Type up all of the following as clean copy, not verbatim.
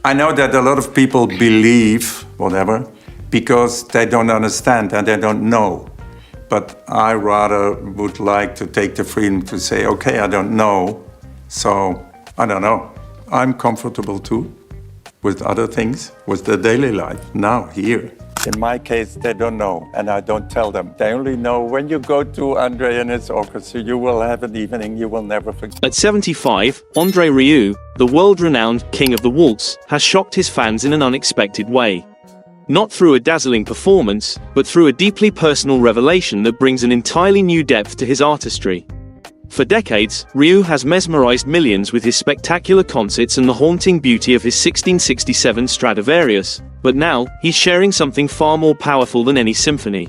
I know that a lot of people believe whatever because they don't understand and they don't know. But I rather would like to take the freedom to say, okay, I don't know, so I don't know. I'm comfortable too with other things, with the daily life, now, here. In my case, they don't know, and I don't tell them. They only know when you go to André and his orchestra, you will have an evening you will never forget. At 75, André Rieu, the world-renowned king of the waltz, has shocked his fans in an unexpected way. Not through a dazzling performance, but through a deeply personal revelation that brings an entirely new depth to his artistry. For decades, Rieu has mesmerized millions with his spectacular concerts and the haunting beauty of his 1667 Stradivarius, but now, he's sharing something far more powerful than any symphony.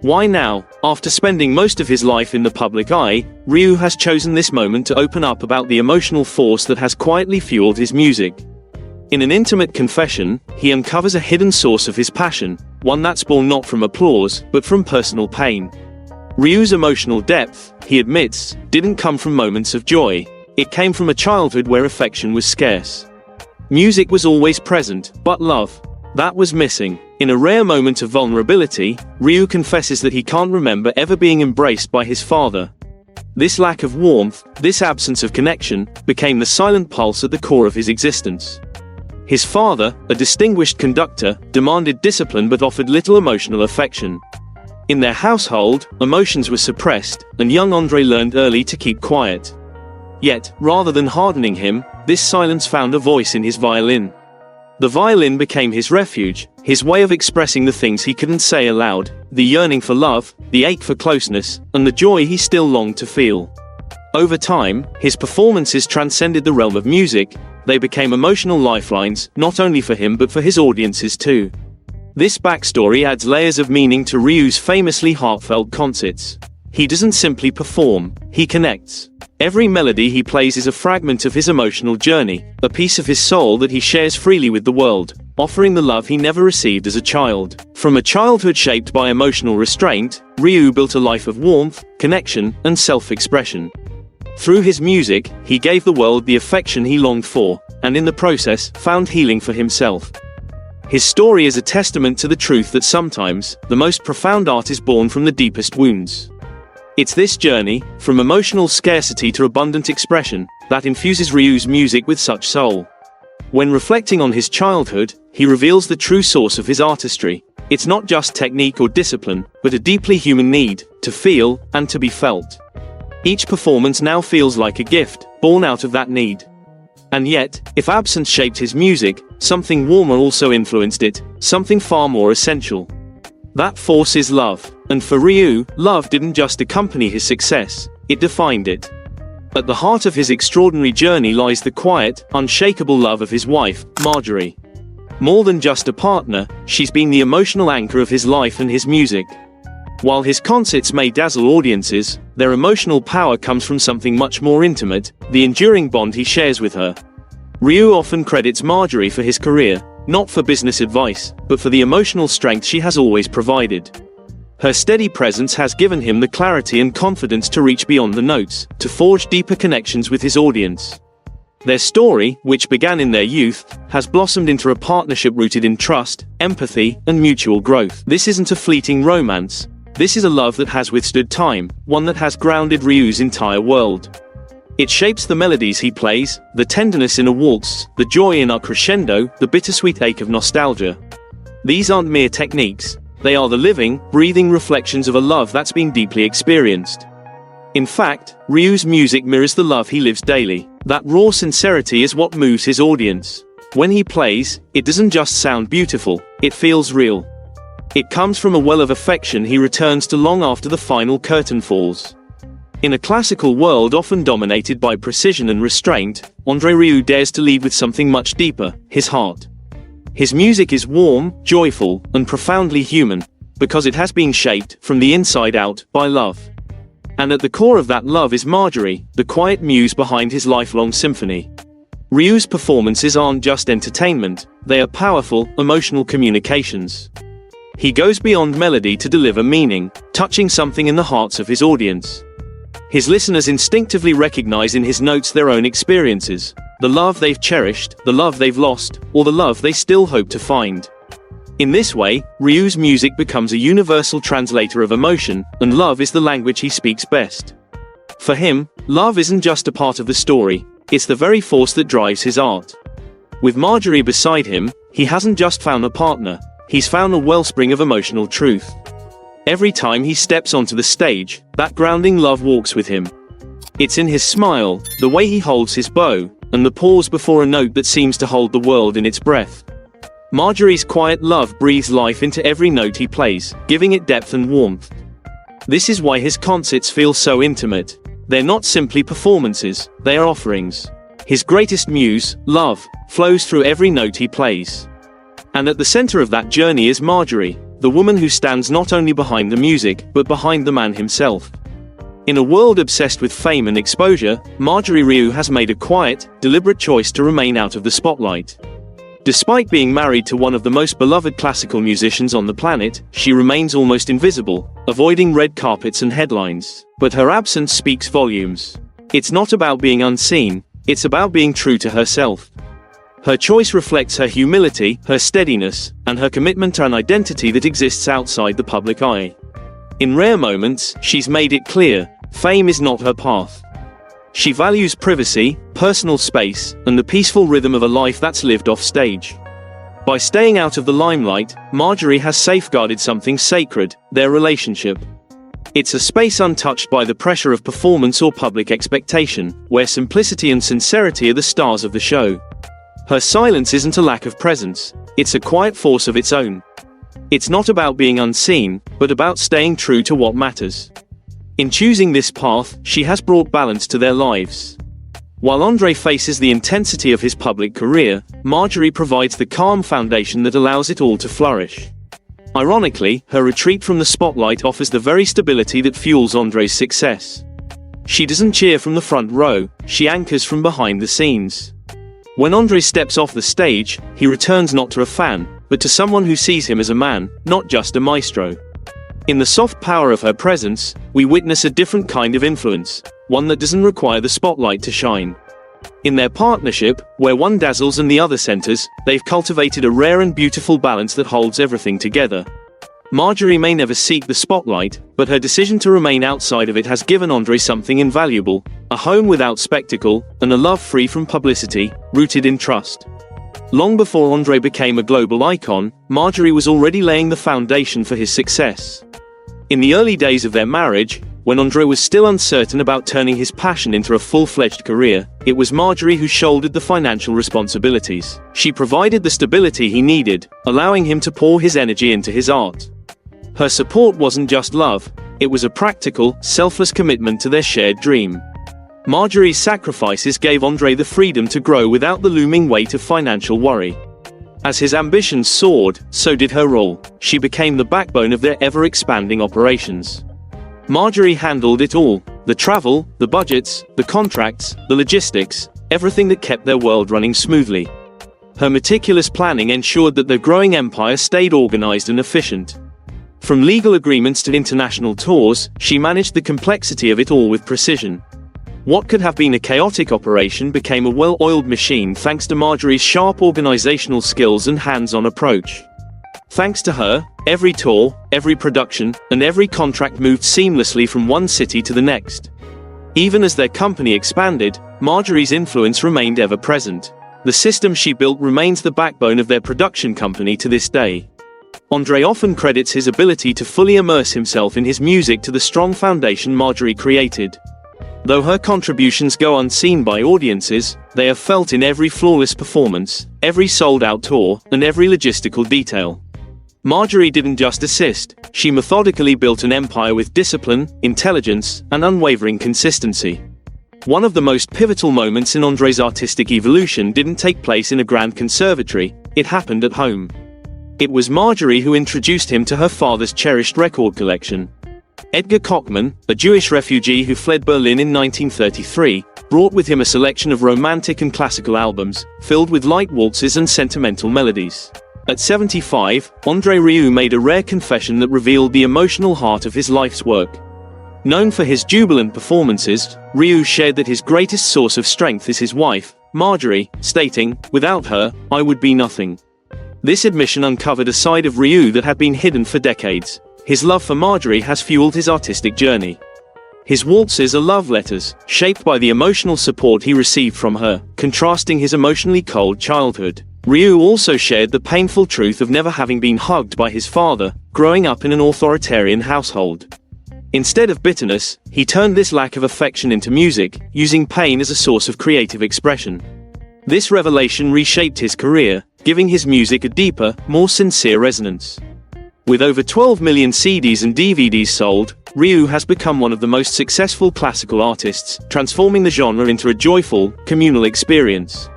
Why now? After spending most of his life in the public eye, Rieu has chosen this moment to open up about the emotional force that has quietly fueled his music. In an intimate confession, he uncovers a hidden source of his passion, one that's born not from applause, but from personal pain. Rieu's emotional depth, he admits, didn't come from moments of joy. It came from a childhood where affection was scarce. Music was always present, but love, that was missing. In a rare moment of vulnerability, Rieu confesses that he can't remember ever being embraced by his father. This lack of warmth, this absence of connection, became the silent pulse at the core of his existence. His father, a distinguished conductor, demanded discipline but offered little emotional affection. In their household, emotions were suppressed, and young André learned early to keep quiet. Yet, rather than hardening him, this silence found a voice in his violin. The violin became his refuge, his way of expressing the things he couldn't say aloud, the yearning for love, the ache for closeness, and the joy he still longed to feel. Over time, his performances transcended the realm of music. They became emotional lifelines, not only for him but for his audiences too. This backstory adds layers of meaning to Rieu's famously heartfelt concerts. He doesn't simply perform, he connects. Every melody he plays is a fragment of his emotional journey, a piece of his soul that he shares freely with the world, offering the love he never received as a child. From a childhood shaped by emotional restraint, Rieu built a life of warmth, connection, and self-expression. Through his music, he gave the world the affection he longed for, and in the process, found healing for himself. His story is a testament to the truth that sometimes, the most profound art is born from the deepest wounds. It's this journey, from emotional scarcity to abundant expression, that infuses Rieu's music with such soul. When reflecting on his childhood, he reveals the true source of his artistry. It's not just technique or discipline, but a deeply human need, to feel, and to be felt. Each performance now feels like a gift, born out of that need. And yet, if absence shaped his music, something warmer also influenced it, something far more essential. That force is love. And for Rieu, love didn't just accompany his success, it defined it. At the heart of his extraordinary journey lies the quiet, unshakable love of his wife, Marjorie. More than just a partner, she's been the emotional anchor of his life and his music. While his concerts may dazzle audiences, their emotional power comes from something much more intimate, the enduring bond he shares with her. Rieu often credits Marjorie for his career, not for business advice, but for the emotional strength she has always provided. Her steady presence has given him the clarity and confidence to reach beyond the notes, to forge deeper connections with his audience. Their story, which began in their youth, has blossomed into a partnership rooted in trust, empathy, and mutual growth. This isn't a fleeting romance. This is a love that has withstood time, one that has grounded Rieu's entire world. It shapes the melodies he plays, the tenderness in a waltz, the joy in a crescendo, the bittersweet ache of nostalgia. These aren't mere techniques. They are the living, breathing reflections of a love that's been deeply experienced. In fact, Rieu's music mirrors the love he lives daily. That raw sincerity is what moves his audience. When he plays, it doesn't just sound beautiful, it feels real. It comes from a well of affection he returns to long after the final curtain falls. In a classical world often dominated by precision and restraint, André Rieu dares to lead with something much deeper, his heart. His music is warm, joyful, and profoundly human, because it has been shaped, from the inside out, by love. And at the core of that love is Marjorie, the quiet muse behind his lifelong symphony. Rieu's performances aren't just entertainment, they are powerful, emotional communications. He goes beyond melody to deliver meaning, touching something in the hearts of his audience. His listeners instinctively recognize in his notes their own experiences, the love they've cherished, the love they've lost, or the love they still hope to find. In this way, Rieu's music becomes a universal translator of emotion, and love is the language he speaks best. For him, love isn't just a part of the story, it's the very force that drives his art. With Marjorie beside him, he hasn't just found a partner, he's found a wellspring of emotional truth. Every time he steps onto the stage, that grounding love walks with him. It's in his smile, the way he holds his bow, and the pause before a note that seems to hold the world in its breath. Marjorie's quiet love breathes life into every note he plays, giving it depth and warmth. This is why his concerts feel so intimate. They're not simply performances, they are offerings. His greatest muse, love, flows through every note he plays. And at the center of that journey is Marjorie, the woman who stands not only behind the music, but behind the man himself. In a world obsessed with fame and exposure, André Rieu has made a quiet, deliberate choice to remain out of the spotlight. Despite being married to one of the most beloved classical musicians on the planet, she remains almost invisible, avoiding red carpets and headlines. But her absence speaks volumes. It's not about being unseen, it's about being true to herself. Her choice reflects her humility, her steadiness, and her commitment to an identity that exists outside the public eye. In rare moments, she's made it clear, fame is not her path. She values privacy, personal space, and the peaceful rhythm of a life that's lived off stage. By staying out of the limelight, Marjorie has safeguarded something sacred, their relationship. It's a space untouched by the pressure of performance or public expectation, where simplicity and sincerity are the stars of the show. Her silence isn't a lack of presence, it's a quiet force of its own. It's not about being unseen, but about staying true to what matters. In choosing this path, she has brought balance to their lives. While André faces the intensity of his public career, Marjorie provides the calm foundation that allows it all to flourish. Ironically, her retreat from the spotlight offers the very stability that fuels André's success. She doesn't cheer from the front row, she anchors from behind the scenes. When André steps off the stage, he returns not to a fan, but to someone who sees him as a man, not just a maestro. In the soft power of her presence, we witness a different kind of influence, one that doesn't require the spotlight to shine. In their partnership, where one dazzles and the other centers, they've cultivated a rare and beautiful balance that holds everything together. Marjorie may never seek the spotlight, but her decision to remain outside of it has given André something invaluable, a home without spectacle, and a love free from publicity, rooted in trust. Long before André became a global icon, Marjorie was already laying the foundation for his success. In the early days of their marriage, when André was still uncertain about turning his passion into a full-fledged career, it was Marjorie who shouldered the financial responsibilities. She provided the stability he needed, allowing him to pour his energy into his art. Her support wasn't just love, it was a practical, selfless commitment to their shared dream. Marjorie's sacrifices gave André the freedom to grow without the looming weight of financial worry. As his ambitions soared, so did her role. She became the backbone of their ever-expanding operations. Marjorie handled it all: the travel, the budgets, the contracts, the logistics, everything that kept their world running smoothly. Her meticulous planning ensured that their growing empire stayed organized and efficient. From legal agreements to international tours, she managed the complexity of it all with precision. What could have been a chaotic operation became a well-oiled machine thanks to Marjorie's sharp organizational skills and hands-on approach. Thanks to her, every tour, every production, and every contract moved seamlessly from one city to the next. Even as their company expanded, Marjorie's influence remained ever present. The system she built remains the backbone of their production company to this day. André often credits his ability to fully immerse himself in his music to the strong foundation Marjorie created. Though her contributions go unseen by audiences, they are felt in every flawless performance, every sold-out tour, and every logistical detail. Marjorie didn't just assist, she methodically built an empire with discipline, intelligence, and unwavering consistency. One of the most pivotal moments in André's artistic evolution didn't take place in a grand conservatory, it happened at home. It was Marjorie who introduced him to her father's cherished record collection. Edgar Kochman, a Jewish refugee who fled Berlin in 1933, brought with him a selection of romantic and classical albums, filled with light waltzes and sentimental melodies. At 75, André Rieu made a rare confession that revealed the emotional heart of his life's work. Known for his jubilant performances, Rieu shared that his greatest source of strength is his wife, Marjorie, stating, "Without her, I would be nothing." This admission uncovered a side of Rieu that had been hidden for decades. His love for Marjorie has fueled his artistic journey. His waltzes are love letters, shaped by the emotional support he received from her, contrasting his emotionally cold childhood. Rieu also shared the painful truth of never having been hugged by his father, growing up in an authoritarian household. Instead of bitterness, he turned this lack of affection into music, using pain as a source of creative expression. This revelation reshaped his career, giving his music a deeper, more sincere resonance. With over 12 million CDs and DVDs sold, Rieu has become one of the most successful classical artists, transforming the genre into a joyful, communal experience.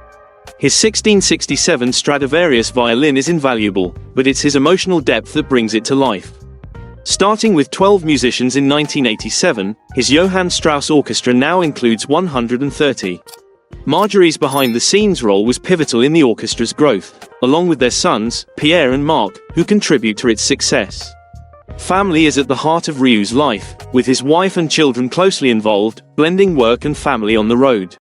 His 1667 Stradivarius violin is invaluable, but it's his emotional depth that brings it to life. Starting with 12 musicians in 1987, his Johann Strauss orchestra now includes 130. Marjorie's behind-the-scenes role was pivotal in the orchestra's growth, along with their sons, Pierre and Marc, who contribute to its success. Family is at the heart of Rieu's life, with his wife and children closely involved, blending work and family on the road.